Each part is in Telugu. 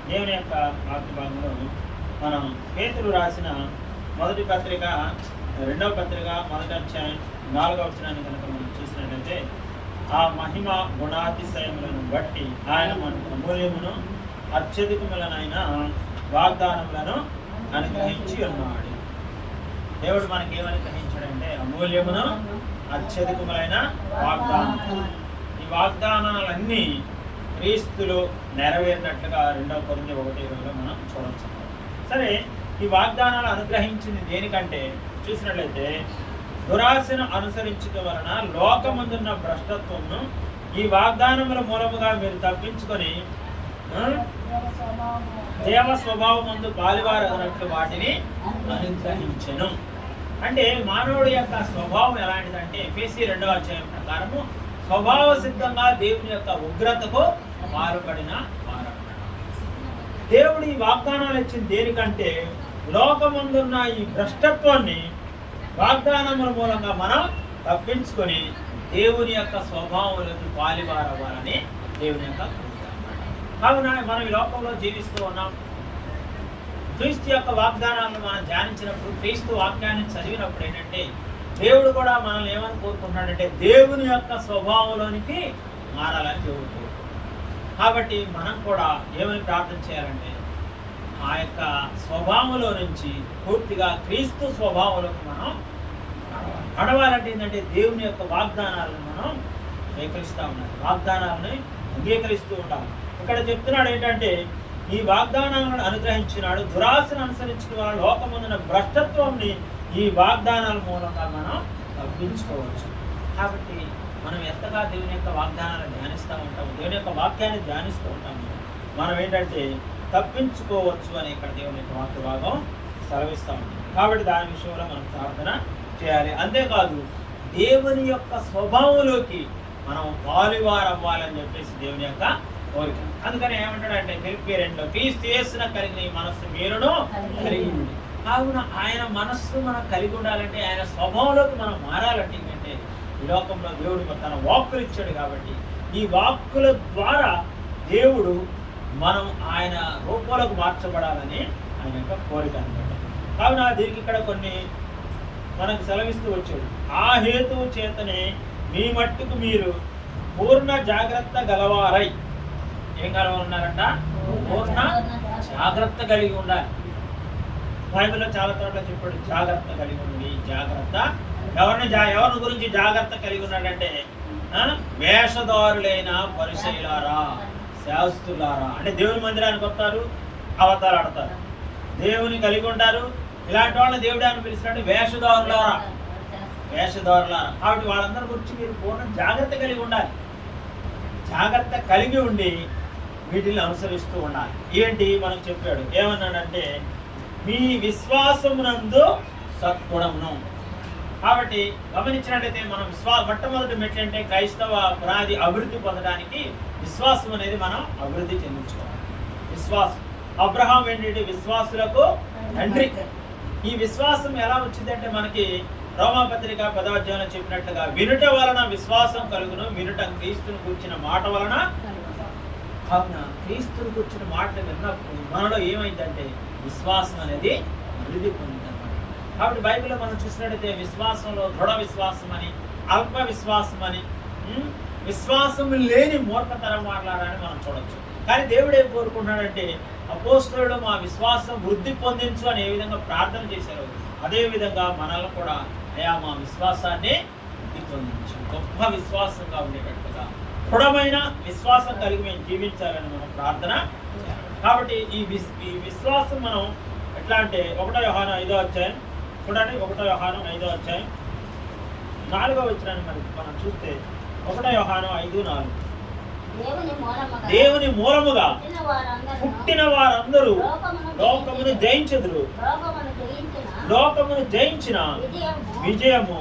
దేవుని యొక్క వాక్య భాగంలో మనం పేతురు రాసిన మొదటి పత్రిక 2వ పత్రిక 1వ అధ్యాయం 4వ వచనాన్ని కనుక మనం చూసినట్లయితే, ఆ మహిమ గుణాతిశయములను బట్టి ఆయన మనకు అమూల్యమును అత్యధికములనైన వాగ్దానములను అనుగ్రహించి ఉన్నాడు. దేవుడు మనకి ఏమని గ్రహించాడంటే అమూల్యమును అత్యధికములైన వాగ్దానం. ఈ వాగ్దానాలన్నీ క్రీస్తులో నెరవేరినట్లుగా 2 కొరింథీ 1:20 మనం చూడవచ్చు. సరే, ఈ వాగ్దానాలు అనుగ్రహించింది దేనికంటే చూసినట్లయితే, దురాశను అనుసరించడం వలన లోకమందున్న భ్రష్టత్వమును ఈ వాగ్దానముల మూలముగా మీరు తప్పించుకొని దేవ స్వభావం ముందు పాలివారగినట్లు వాటిని అనుగ్రహించెను. అంటే మానవుడి యొక్క స్వభావం ఎలాంటిదంటే ఎఫెసీ 2వ అధ్యాయం ప్రకారము స్వభావ సిద్ధంగా దేవుని యొక్క ఉగ్రతకు పాల్పడిన వారు. దేవుడు ఈ వాగ్దానాలు ఇచ్చిన దేనికంటే లోకమందున్న ఈ భ్రష్టత్వాన్ని వాగ్దానముల మూలంగా మనం తప్పించుకొని దేవుని యొక్క స్వభావంలోకి పాలివారవ్వాలని దేవుని యొక్క కావున మనం ఈ లోకంలో జీవిస్తూ ఉన్నాం. క్రీస్తు యొక్క వాగ్దానాలను మనం ధ్యానించినప్పుడు, క్రీస్తు వాక్యాన్ని చదివినప్పుడు ఏంటంటే దేవుడు కూడా మనల్ని ఏమని కోరుకుంటున్నాడంటే దేవుని యొక్క స్వభావంలోనికి మారాలని దేవుడు కోరుకుంటున్నాడు. కాబట్టి మనం కూడా ఏమని ప్రార్థన చేయాలంటే ఆ యొక్క స్వభావంలో నుంచి పూర్తిగా క్రీస్తు స్వభావంలోకి మనం నడవాలంటే ఏంటంటే దేవుని యొక్క వాగ్దానాలను మనం స్వీకరిస్తూ ఉండాలి, వాగ్దానాలని అంగీకరిస్తూ ఉండాలి. ఇక్కడ చెప్తున్నాడు ఏంటంటే ఈ వాగ్దానాలను అనుగ్రహించినాడు, దురాశను అనుసరించిన వాళ్ళ లోకమున్న భ్రష్టత్వంని ఈ వాగ్దానాల మూలంగా మనం తప్పించుకోవచ్చు. కాబట్టి మనం ఎంతగా దేవుని యొక్క వాగ్దానాలను ధ్యానిస్తూ ఉంటాము, దేవుని యొక్క వాక్యాన్ని ధ్యానిస్తూ ఉంటాము, మనం ఏంటంటే తప్పించుకోవచ్చు అని ఇక్కడ దేవుని యొక్క వాక్య భాగం సెలవిస్తూ ఉంటాం. కాబట్టి దాని విషయంలో మనం ప్రార్థన చేయాలి. అంతేకాదు దేవుని యొక్క స్వభావంలోకి మనం పాలువారవ్వాలని చెప్పేసి దేవుని యొక్క కోరిక. అందుకని ఏమంటాడంటే ఫిలిప్పీ 2లో క్రీస్తు యేసున కలిగిన ఈ మనస్సు మీరును కలిగి ఉంది. కావున ఆయన మనస్సు మనం కలిగి ఉండాలంటే, ఆయన స్వభావంలోకి మనం మారాలంటే ఏంటంటే ఈ లోకంలో దేవుడు తన వాక్కులు ఇచ్చాడు. కాబట్టి ఈ వాక్కుల ద్వారా దేవుడు మనం ఆయన రూపంలోకి మార్చబడాలని ఆయన యొక్క కోరిక అనమాట. కావున దీనికి ఇక్కడ కొన్ని మనకు సెలవిస్తూ వచ్చాడు. ఆ హేతువు చేతనే మీ మట్టుకు మీరు పూర్ణ జాగ్రత్త గలవారై, ఏం కలవాలన్నారంట? పూర్ణ జాగ్రత్త కలిగి ఉండాలి. బైబిల్లో చాలా చోట్ల చెప్పాడు జాగ్రత్త కలిగి ఉండి, జాగ్రత్త. ఎవరిని గురించి జాగ్రత్త కలిగి ఉన్నాడంటే వేషధారులైన పరిచయులారా, శాస్త్రులారా. అంటే దేవుని మందిరానికి వస్తారు, అవతారాలు ఆడతారు, దేవుని కలిగి ఉంటారు. ఇలాంటి వాళ్ళని దేవుడు అని పిలిచినట్టు వేషధారులారా, వేషధారులారా. కాబట్టి వాళ్ళందరి గురించి మీరు పూర్ణ జాగ్రత్త కలిగి ఉండాలి. జాగ్రత్త కలిగి ఉండి వీటిని అనుసరిస్తూ ఉండాలి. ఏంటి మనకు చెప్పాడు, ఏమన్నాడంటే మీ విశ్వాసమునందు సద్గుణమును. కాబట్టి గమనించినట్లయితే మనం మొట్టమొదటి మెట్లు అంటే క్రైస్తవ పునాది అభివృద్ధి పొందడానికి విశ్వాసం అనేది మనం అభివృద్ధి చెందించుకోవాలి. విశ్వాసం. అబ్రహాం ఏంటంటే విశ్వాసులకు తండ్రి. ఈ విశ్వాసం ఎలా వచ్చిందంటే మనకి రోమాపత్రిక 10వ అధ్యాయంలో చెప్పినట్లుగా వినుట వలన విశ్వాసం కలుగును, వినుట క్రీస్తును కూర్చిన మాట వలన. కావున క్రీస్తును కూర్చిన మాటలు విన్నప్పుడు మనలో ఏమైందంటే విశ్వాసం అనేది అభివృద్ధి పొందిందన్నమాట. కాబట్టి బైబిల్లో మనం చూసినట్టయితే విశ్వాసంలో దృఢ విశ్వాసం అని, అల్ప విశ్వాసం అని, విశ్వాసం లేని మూర్ఖతరం మాట్లాడాలని మనం చూడొచ్చు. కానీ దేవుడు ఏం కోరుకుంటున్నాడంటే అపోస్తలుడు మా విశ్వాసం వృద్ధి పొందించు అని ఏ విధంగా ప్రార్థన చేశారో అదేవిధంగా మనల్ని కూడా అయా మా విశ్వాసాన్ని వృద్ధి పొందించు, గొప్ప విశ్వాసంగా ఉండేటట్టుగా దృఢమైన విశ్వాసం కలిగి మేము జీవించాలని మనం ప్రార్థన చేయాలి. కాబట్టి ఈ విశ్వాసం మనం ఎట్లా అంటే 1 యోహాను 5వ అధ్యాయం చూడండి. 1 యోహాను 5వ అధ్యాయం 4వ వచనాన్ని మనం చూస్తే 1 యోహాను 5:4 దేవుని మూలముగా పుట్టిన వారందరూ లోకమును జయించెదరు, లోకమును జయించిన విజయము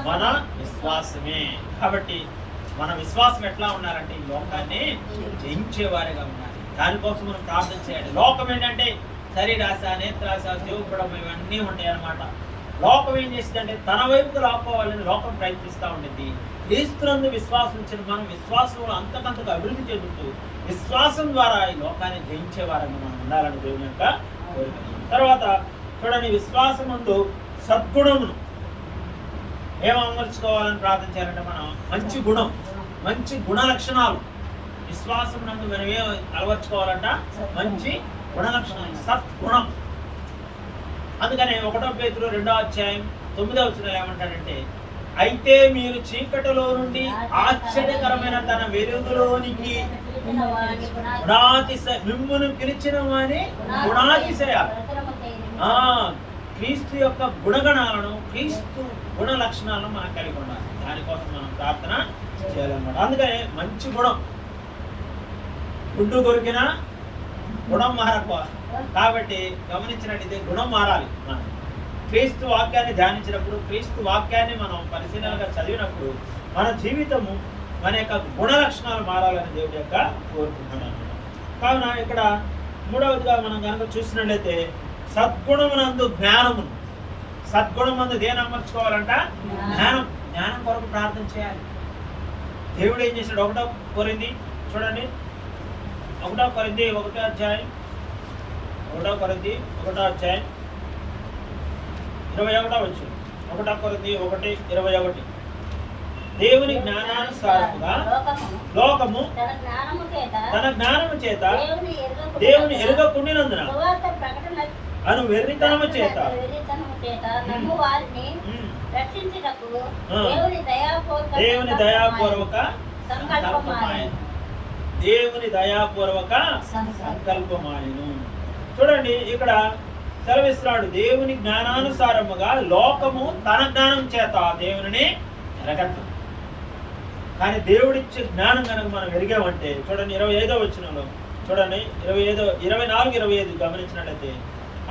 మన విశ్వాసమే. కాబట్టి మన విశ్వాసం ఎట్లా ఉండాలంటే ఈ లోకాన్ని జయించేవారిగా ఉండాలి. దానికోసం మనం ప్రార్థన చేయాలి. లోకం ఏంటంటే శరీరాశ, నేత్రాశ, దేవుపడం ఇవన్నీ ఉంటాయి అన్నమాట. లోకం ఏం చేసిందంటే తన వైపుకు లాక్కోవాలని లోకం ప్రయత్నిస్తూ ఉండింది. క్రీస్తునందు విశ్వాసం ఉంచిన మనం విశ్వాసంలో అంతకంతకు అభివృద్ధి చెందుతూ విశ్వాసం ద్వారా ఈ లోకాన్ని జయించే వారంగా మనం ఉండాలని దేవుని యొక్క కోరిక. తర్వాత చూడండి, విశ్వాసమందు సద్గుణమును ఏమర్చుకోవాలని ప్రార్థన చేయాలంటే మనం మంచి గుణం, మంచి గుణ లక్షణాలు విశ్వాసం నందు మనం ఏం అలవర్చుకోవాలంట? మంచి గుణ లక్షణాలు, సద్గుణం. అందుకనే 1 పేతురు 2వ అధ్యాయం 9వ వచనంలో ఏమంటాడంటే, అయితే మీరు చీకటిలో నుండి ఆశ్చర్యకరమైన తన వెలుగులోనికి మిమ్మును పిలిచిన వాని గుణాతిశయ క్రీస్తు యొక్క గుణగణాలను, క్రీస్తు గుణ లక్షణాలను మనం కలిగి ఉండాలి. దానికోసం మనం ప్రార్థన చేయాలన్నమాట. అందుకనే మంచి గుణం, గుడ్డు కొరికిన గుణం మారకో. కాబట్టి గమనించినట్టయితే గుణం మారాలి. మనం క్రీస్తు వాక్యాన్ని ధ్యానించినప్పుడు, క్రీస్తు వాక్యాన్ని మనం పరిశీలనగా చదివినప్పుడు మన జీవితము, మన యొక్క గుణ లక్షణాలు మారాలని దేవుడి యొక్క కోరుకుంటున్నాను. కావున ఇక్కడ 3వదిగా మనం కనుక చూసినట్లయితే సద్గుణమునందు జ్ఞానమును. సద్గుణమందు దేని అమర్చుకోవాలంట? జ్ఞానం. జ్ఞానం కొరకు ప్రార్థన చేయాలి. దేవుడు ఏం చేశాడు? 1 కొరింథీ చూడండి, 1 కొరింథీ 1వ అధ్యాయం 1 కొరింథీ 1వ అధ్యాయం 21వ వచనం. 1 కొరింథీ 1:21. దేవుని జ్ఞానానుసారముగా లోకము తన జ్ఞానము చేత దేవుని ఎరుగకుండినందున అను వెర్రితనము చేత దేవుని దయాపూర్వక సంకల్పమాయను. చూడండి, ఇక్కడ సెలవిస్తున్నాడు, దేవుని జ్ఞానానుసారముగా లోకము తన జ్ఞానం చేత దేవుని ఎరగట్టు. కానీ దేవుడిచ్చే జ్ఞానం కనుక మనం ఎరిగామంటే చూడండి 25వ వచనంలో చూడండి 24-25 గమనించినట్లయితే,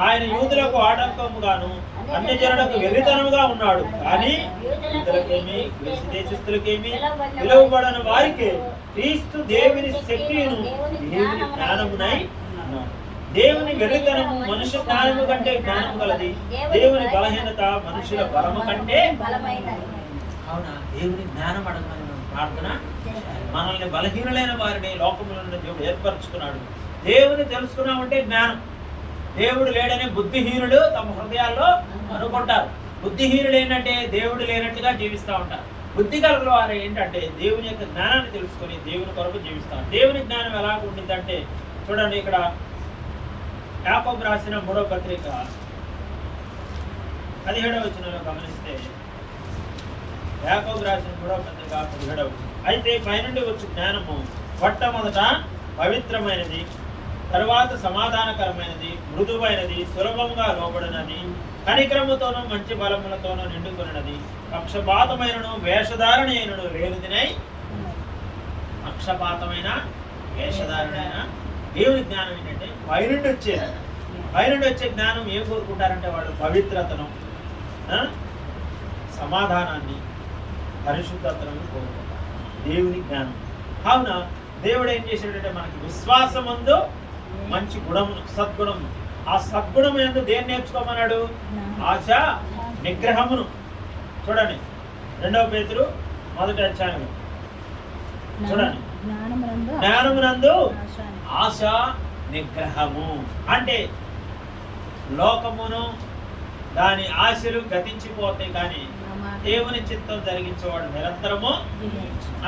ఆయన యూదులకు ఆటంకముగాను అన్యజనులకు వెర్రితనముగా ఉన్నాడు, కానీ యూదులకేమి దేశస్థులకేమి పిలువబడని వారికి క్రీస్తు దేవుని శక్తియును దేవుని జ్ఞానమునై ఉన్నాడు. దేవుని వెర్రితనము మనుష్య జ్ఞానము కంటే జ్ఞానము గలది, దేవుని బలహీనత మనుషుల బలము కంటే బలమైనది. అవునా, దేవుని జ్ఞానం అడగమని ప్రార్థన. మనల్ని బలహీనులైన వారిని లోకములను దేవుడు ఏర్పరచుకున్నాడు. దేవుని తెలుసుకున్నామంటే జ్ఞానం. దేవుడు లేడని బుద్ధిహీనులు తమ హృదయాల్లో అనుకుంటారు. బుద్ధిహీనులు ఏంటంటే దేవుడు లేనట్టుగా జీవిస్తూ ఉంటారు. బుద్ధి కలిగిన వారు ఏంటంటే దేవుని యొక్క జ్ఞానాన్ని తెలుసుకొని దేవుని కొరకు జీవిస్తారు. దేవుని జ్ఞానం ఎలా ఉంటుందంటే చూడండి, ఇక్కడ యాకోబు రాసిన 3వ పత్రిక 17వ వచనంలో గమనిస్తే, యాకోబు రాసిన 3వ పత్రిక 17వ వచనం, అయితే పైనుండి వచ్చే జ్ఞానము మొట్టమొదట పవిత్రమైనది, తరువాత సమాధానకరమైనది, మృదువైనది, సులభంగా లోబడినది, కనిక్రమతోనూ మంచి బలములతోనూ నిండుకొనినది, పక్షపాతమైనను వేషధారణ అయినను లేనిదినై. పక్షపాతమైన వేషధారణైన దేవుని జ్ఞానం ఏంటంటే పైనుండి వచ్చే జ్ఞానం ఏం కోరుకుంటారంటే వాళ్ళు పవిత్రతను, సమాధానాన్ని, పరిశుద్ధతను కోరుకుంటారు. దేవుని జ్ఞానం. కావున దేవుడు ఏం చేశాడంటే మనకి విశ్వాసమందు మంచి గుణమును, సద్గుణము. ఆ సద్గుణము యందు దేన్ని నేర్చుకోమన్నాడు? ఆశ నిగ్రహమును. చూడండి 2వ పేతురు 1వ అధ్యాయం చూడండి, జ్ఞానమునందు ఆశ నిగ్రహము. అంటే లోకమును దాని ఆశలు గతించిపోతాయి, కానీ దేవుని చిత్తం జరిగించేవాడు నిరంతరము.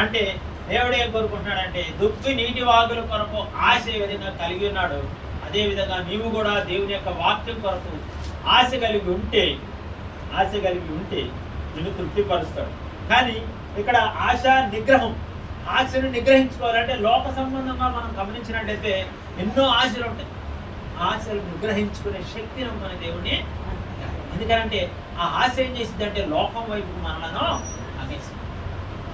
అంటే దేవుడు ఏం కోరుకుంటున్నాడంటే దుక్కి నీటి వాగుల కొరకు ఆశ ఏ విధంగా కలిగి ఉన్నాడు, అదే విధంగా నీవు కూడా దేవుని యొక్క వాక్యం కొరకు ఆశ కలిగి ఉంటే నిన్ను తృప్తిపరుస్తాడు. కానీ ఇక్కడ ఆశ నిగ్రహం. ఆశను నిగ్రహించుకోవాలంటే లోక సంబంధంగా మనం గమనించినట్టయితే ఎన్నో ఆశలు ఉంటాయి. ఆశలు నిగ్రహించుకునే శక్తిని మన దేవుని. ఎందుకంటే ఆ ఆశ ఏం చేసిందంటే లోకం వైపు మనలను ఆగేసింది.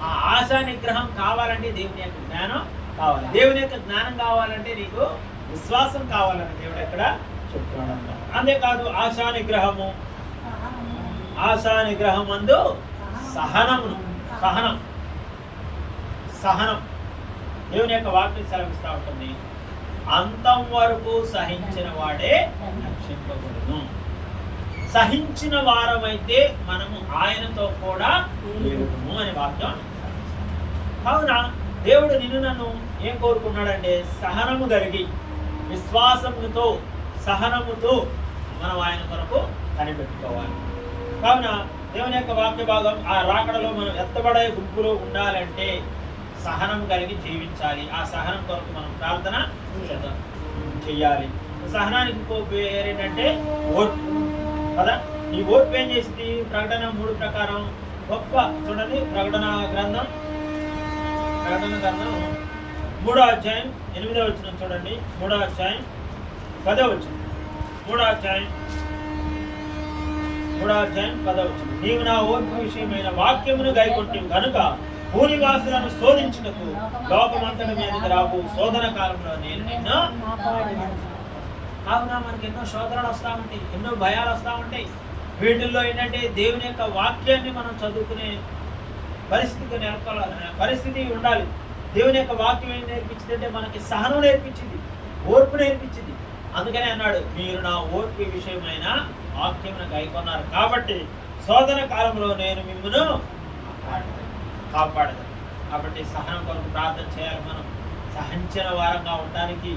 ఆ ఆశా నిగ్రహం కావాలంటే దేవుని యొక్క జ్ఞానం కావాలి. దేవుని యొక్క జ్ఞానం కావాలంటే నీకు విశ్వాసం కావాలని దేవుడు ఎక్కడ చెప్తున్నాడు. అంతేకాదు ఆశా నిగ్రహమందు సహనం దేవుని యొక్క వాక్యం సెలవిస్తూ ఉంటుంది. అంతం వరకు సహించిన వాడే రక్షింపబడును. సహించిన వారమైతే మనము ఆయనతో కూడా లేవుము అనే వాక్యం కావున దేవుడు నిన్ను నన్ను ఏం కోరుకున్నాడంటే సహనము కలిగి విశ్వాసముతో సహనముతో మనం ఆయన కొరకు కనిపెట్టుకోవాలి. కావున దేవుని యొక్క వాక్య భాగం ఆ రాకడలో మనం ఎత్తబడే గుంపులో ఉండాలంటే సహనం కలిగి జీవించాలి. ఆ సహనం కొరకు మనం ప్రార్థన చెయ్యాలి. సహనానికి ఇంకో పేరు ఏంటంటే ఓర్పు కదా. ఈ ఓర్పు ఏం చేసింది? ప్రకటన 3 ప్రకారం గొప్ప చూడండి. ప్రకటన గ్రంథం 3వ అధ్యాయం 8వ వచనం చూడండి. 3వ అధ్యాయం 10వ వచనం. 3వ అధ్యాయం 10వ వచనం. నీవు నా ఓర్పు విషయమైన వాక్యమును గైకొంటివి కనుక భూనివాసులను శోధించుటకు లోకమంతటి మీదకి రాబు శోధన కాలంలో నేను నిన్ను. కావున మనకి ఎన్నో శోధనలు వస్తూ ఉంటాయి, ఎన్నో భయాలు వస్తూ ఉంటాయి. వీటిల్లో ఏంటంటే దేవుని యొక్క వాక్యాన్ని మనం చదువుకునే పరిస్థితి ఉండాలి. దేవుని యొక్క వాక్యం ఏం నేర్పించింది అంటే మనకి సహనం నేర్పించింది, ఓర్పు నేర్పించింది. అందుకనే అన్నాడు, మీరు నా ఓర్పు విషయమైన వాక్యమును గైకొన్నారు కాబట్టి శోధన కాలంలో నేను మిమ్మును కాపాడదు. కాబట్టి సహనం కొరకు ప్రార్థన చేయాలి. మనం సహించిన వారంగా ఉండడానికి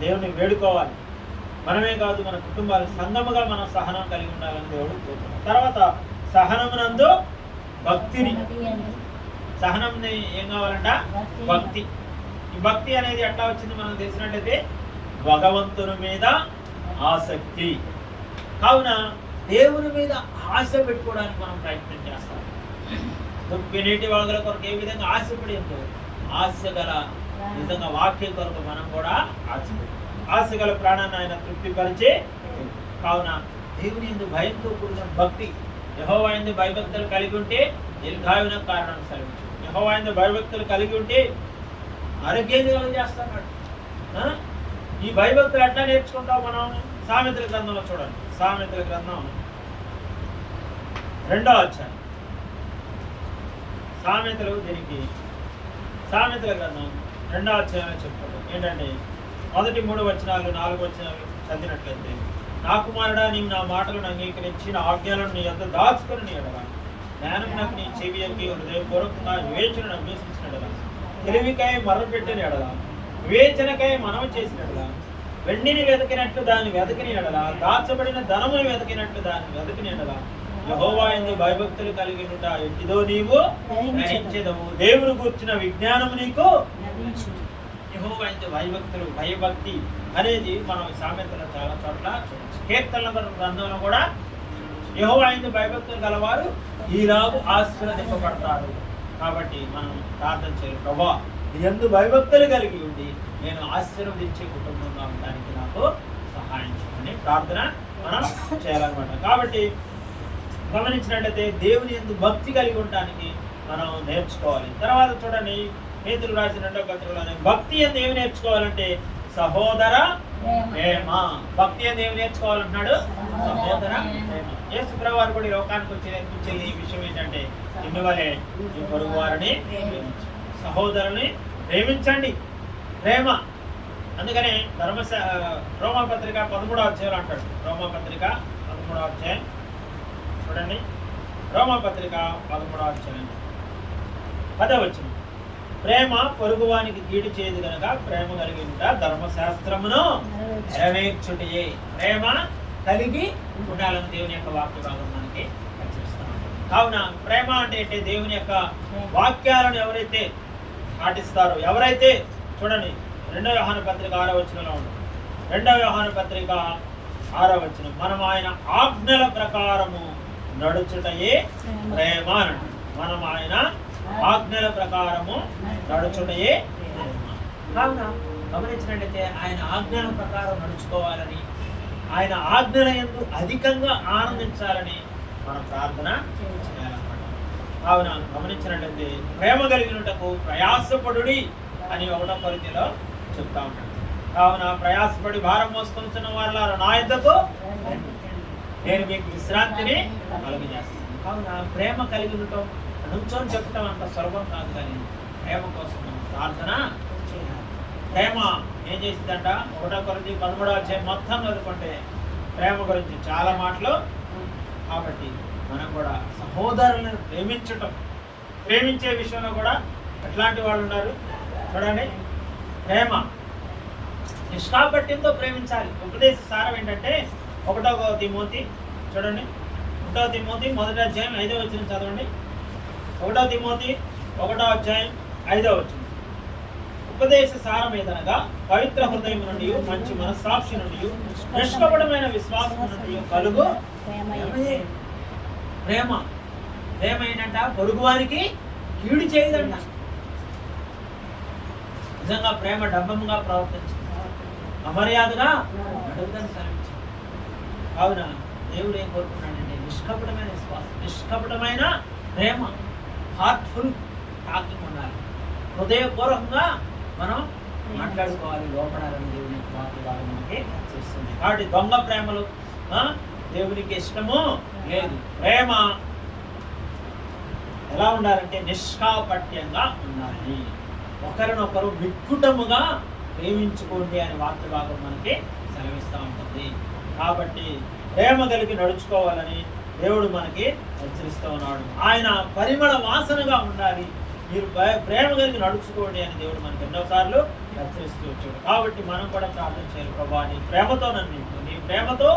దేవుని వేడుకోవాలి. మనమే కాదు, మన కుటుంబాలు సంఘముగా మనం సహనం కలిగి ఉండాలని దేవుడు కోరుకున్నాడు. తర్వాత సహనమునందు భక్తిని. సహనం ఏం కావాలంట? భక్తి. ఈ భక్తి అనేది ఎట్లా వచ్చింది మనం తెలిసినట్లయితే భగవంతుని మీద ఆసక్తి. కావున దేవుని మీద ఆశ పెట్టుకోవడానికి మనం ప్రయత్నం చేస్తాం. నీటి వాగుల కొరకు ఏ విధంగా ఆశపడి ఉందో ఆశ గల నిజంగా వాక్యం కొరకు మనం కూడా ఆశ గల ప్రాణాన్ని ఆయన తృప్తిపరిచే. కావున దేవుని యందు భయంతో కూడిన భక్తి. యెహోవా యందు భయభక్తులు కలిగి ఉంటే దీర్ఘాయువున కారణాన్ని సెలవించు. యెహోవా యందు భయభక్తులు కలిగి ఉంటే ఆరోగ్యాన్ని కలుగు చేస్తాడు. ఈ భయభక్తులు ఎట్లా నేర్చుకుంటాం మనం? సామెతల గ్రంథంలో చూడండి. సామెతల గ్రంథం 2వ అధ్యాయం. సామెతల గ్రంథం 2వ అధ్యాయంలో చెప్తాడు ఏంటంటే మొదటి 3 వచనాలు 4 వచనాలు చదివినట్లయితే, నా కుమారుడా, నీవు నా మాటలను అంగీకరించి నా ఆజ్ఞలను నీ యొద్ద దాచుకొని నీ ఎడల జ్ఞానం నాకు నీ చెవియకి హృదయపూర్వకంగా వివేచనను అభ్యసించినడలా, తెలివికై మర్రపెట్టిన ఎడల, వివేచనకై మనవి చేసిన ఎడల, వెండిని వెతికినట్లు దాన్ని వెతికిన ఎడల, దాచబడిన ధనమును వెతికినట్లు దాన్ని వెతికిన ఎడల, యెహోవా యందు భయభక్తులు కలిగి ఉంట ఎట్టిదో నీవు గ్రహించెదవు. దేవుని గూర్చిన విజ్ఞానము నీకు. యెహోవా యందు భయభక్తి అనేది మనం సామెతలో చాలా చోట్ల చూడవచ్చు. కీర్తనల గ్రంథంలో కూడా యెహోవా యందు భయభక్తులు గలవారు ఈలాగు ఆశీర్వదింపబడతారు. కాబట్టి మనం ప్రార్థన చేయాలి, ప్రభువా నీ యందు భయభక్తులు కలిగి ఉండి నేను ఆశీర్వదించే కుటుంబంగా ఉండడానికి నాకు సహాయం చేయమని ప్రార్థన మనం చేయాలన్నమాట. కాబట్టి గమనించినట్లయితే దేవుని యందు భక్తి కలిగి ఉండడానికి మనం నేర్చుకోవాలి. తర్వాత చూడండి, పేతురు రాసిన 2వ పత్రికలోనే భక్తి యందు ఏమి నేర్చుకోవాలంటే సహోదర ప్రేమ. భక్తి యందు ఏమి నేర్చుకోవాలంటున్నాడు? సహోదర ప్రేమ. యేసు ప్రభువారు కూడా ఈ లోకానికి వచ్చి నేర్పించే ఈ విషయం ఏంటంటే నిన్ను వలె నీ పొరుగు వారిని ప్రేమించు, సహోదరుని ప్రేమించండి. ప్రేమ. అందుకనే రోమాపత్రిక 13వ అధ్యాయంలో అంటాడు. రోమాపత్రిక 13వ అధ్యాయం చూడండి. రోమాపత్రిక 13వ అధ్యాయం 10వ వచనం. ప్రేమ పొరుగువానికి కీడు చేయదు కనుక ప్రేమ కలిగి ఉంట ధర్మశాస్త్రమును నెరవేర్చుటయే. ప్రేమ కలిగి ఉండాలని దేవుని యొక్క వాక్య భాగం మనకి హెచ్చరిస్తున్నాం. కావున ప్రేమ అంటే దేవుని యొక్క వాక్యాలను ఎవరైతే పాటిస్తారో, ఎవరైతే చూడండి 2వ యోహాను పత్రిక 6వ వచనంలో ఉంది. 2వ యోహాను పత్రిక 6వ వచనం, మనం ఆయన ఆజ్ఞల ప్రకారము నడుచుటయే ప్రేమ అనండి. మనం ఆయన ఆజ్ఞల ప్రకారము నడుచుటయే ప్రేమ. కావున గమనించినట్లయితే ఆయన ఆజ్ఞల ప్రకారం నడుచుకోవాలని, ఆయన ఆజ్ఞల యందు అధికంగా ఆనందించాలని మనం ప్రార్థన చేయాలన్నమాట. కావున గమనించినట్లయితే ప్రేమ కలిగినటకు ప్రయాసపడుడి అని 1వ కొరింథీయులో చెప్తా ఉంటాడు. కావున ప్రయాసపడి భారం మోసుకొనిచున్న వారులారా నా యొద్దకు నేను మీకు విశ్రాంతిని కలుగజేస్తాను. కావున ప్రేమ కలిగి ఉండటం నుంచొని చెప్పటం అంత సులభం కాదు, కానీ ప్రేమ కోసం మనం ప్రార్థన చేయాలి. ప్రేమ ఏం చేసిందంట? 1వ కొరింథీ 13వ అధ్యాయం మొత్తం చదువుకుంటే ప్రేమ గురించి చాలా మాటలు. కాబట్టి మనం కూడా సహోదరులను ప్రేమించటం, ప్రేమించే విషయంలో కూడా ఎట్లాంటి వాళ్ళు ఉన్నారు చూడండి. ప్రేమ నిష్కాపట్యంతో ప్రేమించాలి. ఉపదేశ సారం ఏంటంటే 1 తిమోతి చూడండి. 1 తిమోతి 1వ అధ్యాయం 5వ వచనం చదవండి. 1 తిమోతి 1వ అధ్యాయం 5వ వచనం. ఉపదేశ సారం ఏదనగా పవిత్ర హృదయం నుండి, మంచి మనస్సాక్షి నుండి, నిష్కపటమైన విశ్వాసం నుండి కలుగు ప్రేమ. ప్రేమ ఏంటంట? పొరుగువారికి కీడు చేయదంట. నిజంగా ప్రేమ డబ్బముగా ప్రవర్తించింది, అమర్యాదగా అడుగుదని సెలవించింది. కావున దేవుడు ఏం కోరుకున్నాడంటే నిష్కపటమైన విశ్వాసం, నిష్కపటమైన ప్రేమ, హార్ట్ఫుల్ టాకింగ్ ఉండాలి. హృదయపూర్వకంగా మనం మాట్లాడుకోవాలి, లోపడాలని దేవుని వాక్యం మనకి చేస్తుంది. కాబట్టి దొంగ ప్రేమలు దేవునికి ఇష్టము లేదు. ప్రేమ ఎలా ఉండాలంటే నిష్కాపట్యంగా ఉండాలి. ఒకరినొకరు విక్కుటముగా ప్రేమించుకోండి అని వాక్య భాగం మనకి సెలవిస్తూ ఉంటుంది. కాబట్టి ప్రేమ కలిగి నడుచుకోవాలని దేవుడు మనకి హెచ్చరిస్తూ ఉన్నాడు. ఆయన పరిమళ వాసనగా ఉండాలి, మీరు ప్రేమ కలిగి నడుచుకోండి అని దేవుడు మనకి ఎన్నోసార్లు హెచ్చరిస్తూ వచ్చాడు. కాబట్టి మనం కూడా ప్రార్థన చేయాలి. ప్రభా, నీ ప్రేమతో నన్ను నింపు, నీ ప్రేమతో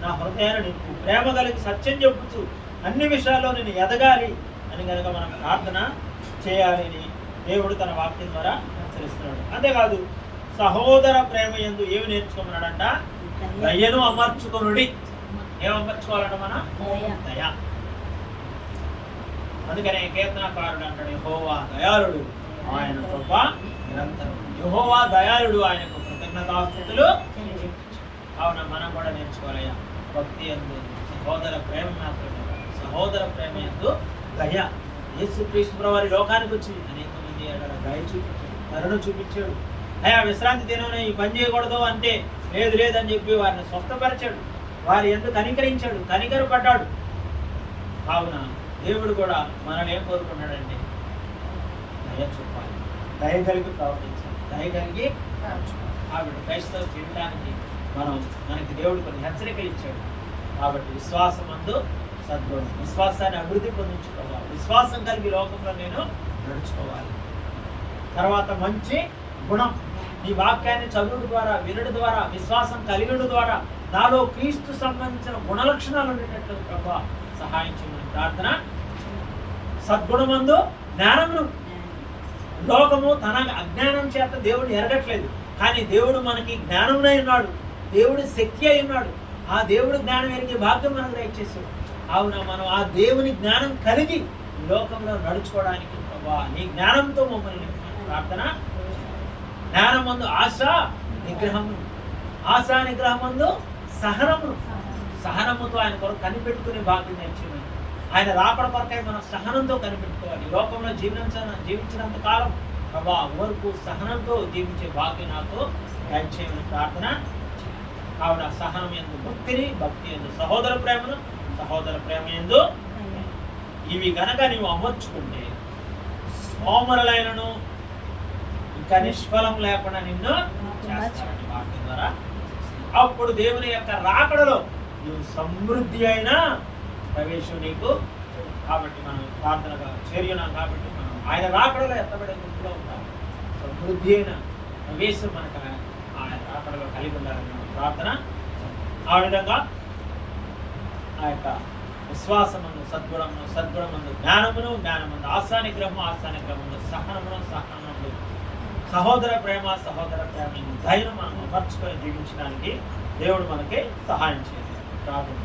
నా హృదయాన్ని నింపు, ప్రేమ కలిగి సత్యం చెప్పుతూ అన్ని విషయాల్లో నేను ఎదగాలి అని కనుక మనం ప్రార్థన చేయాలి అని దేవుడు తన వాక్యం ద్వారా హెచ్చరిస్తున్నాడు. అంతేకాదు సహోదర ప్రేమ యందు ఏమి నేర్చుకోమన్నాడంట? దయను అమర్చుకొనుడి. ఏం అమర్చుకోవాలంట? మన దయ. అందుకనే కీర్తనకారుడు అంటాడు, యెహోవా దయాళుడు, ఆయన కృప నిరంతరం. యెహోవా దయాళుడు, ఆయనకు కృతజ్ఞతాస్తుతులు. కావున మనం కూడా నేర్చుకోవాలయ్యా భక్తి యందు సహోదర ప్రేమ మాత్రమే, సహోదర ప్రేమ యందు దయ. యేసుక్రీస్తు ప్రభువు లోకానికి వచ్చి అనేక మంది దయ చూపించాడు, కరుణ చూపించాడు. అయ్యా విశ్రాంతి దినం ఈ పని చేయకూడదు అంటే లేదు లేదని చెప్పి వారిని స్వస్థపరిచాడు, వారి ఎందుకు కనికరించాడు, కనికరపడ్డాడు. కావున దేవుడు కూడా మనల్ని ఏం కోరుకున్నాడంటే దయ చూపాలి, దయ కలిగి ప్రవర్తించాలి, దయ కలిగి కాబట్టి క్రైస్తవ జీవితానికి మనకి దేవుడు కొన్ని హెచ్చరికలు ఇచ్చాడు. కాబట్టి విశ్వాసమందు సద్గుణం, విశ్వాసాన్ని అభివృద్ధి పొందించుకోవాలి, విశ్వాసం కలిగి లోకంలో నేను నడుచుకోవాలి. తర్వాత మంచి గుణం, నీ వాక్యాన్ని చదువుడు ద్వారా, వినడు ద్వారా, విశ్వాసం కలిగడు ద్వారా నాలో క్రీస్తు సంబంధించిన గుణలక్షణాలు ఉండేటట్లు ప్రభా సహాయం చేయమని ప్రార్థన. సద్గుణమందు జ్ఞానమును. లోకము తన అజ్ఞానం చేత దేవుడు ఎరగట్లేదు, కానీ దేవుడు మనకి జ్ఞానమునై ఉన్నాడు, దేవుడు శక్తి అయి ఉన్నాడు. ఆ దేవుడు జ్ఞానం ఎరిగే భాగ్యం మనకు దయచేసాడు. కావున మనం ఆ దేవుని జ్ఞానం కలిగి లోకంలో నడుచుకోవడానికి ప్రభా నీ జ్ఞానంతో మమ్మల్ని ప్రార్థన. జ్ఞానమందు ఆశ నిగ్రహము, ఆశా నిగ్రహమందు సహనము, సహనముతో ఆయన కొరకు కనిపెట్టుకునే భాగ్యం నేర్చుకుని ఆయన రాకడ కొరకై మనం సహనంతో కనిపెట్టుకోవాలి. లోకంలో జీవించినంత కాలం ప్రభా వరకు సహనంతో జీవించే భాగ్యం నాకు దయచేయమని ప్రార్థన. కావున సహనం యందు భక్తిని, భక్తి యందు సహోదర ప్రేమను, సహోదర ప్రేమ యందు ఇవి గనక నీవు అమర్చుకుంటే సోమరులైనను ఇంకా నిష్ఫలం లేకుండా నిన్ను చేస్తానని వాక్యం ద్వారా. అప్పుడు దేవుని యొక్క రాకడలో నువ్వు సమృద్ధి అయిన ప్రవేశం నీకు. కాబట్టి మనం ప్రార్థనగా చేరినాం కాబట్టి మనం ఆయన రాకడలో ఎత్తబడే గుంపులో ఉంటాం. సమృద్ధి అయిన ప్రవేశం మనకు ఆయన రాకడలో కలిగి ఉండాలని మనం ప్రార్థన. ఆ విధంగా ఆ యొక్క విశ్వాసమును, సద్గుణమును, సద్గుణమును జ్ఞానమును, జ్ఞానమును ఆశానిగ్రహము, ఆశానిగ్రహమును సహనమును, సహనమును సహోదర ప్రేమ, సహోదర ప్రేమను దయను మనం అమర్చుకొని జీవించడానికి దేవుడు మనకి సహాయం చేయాలి. ప్రార్థన.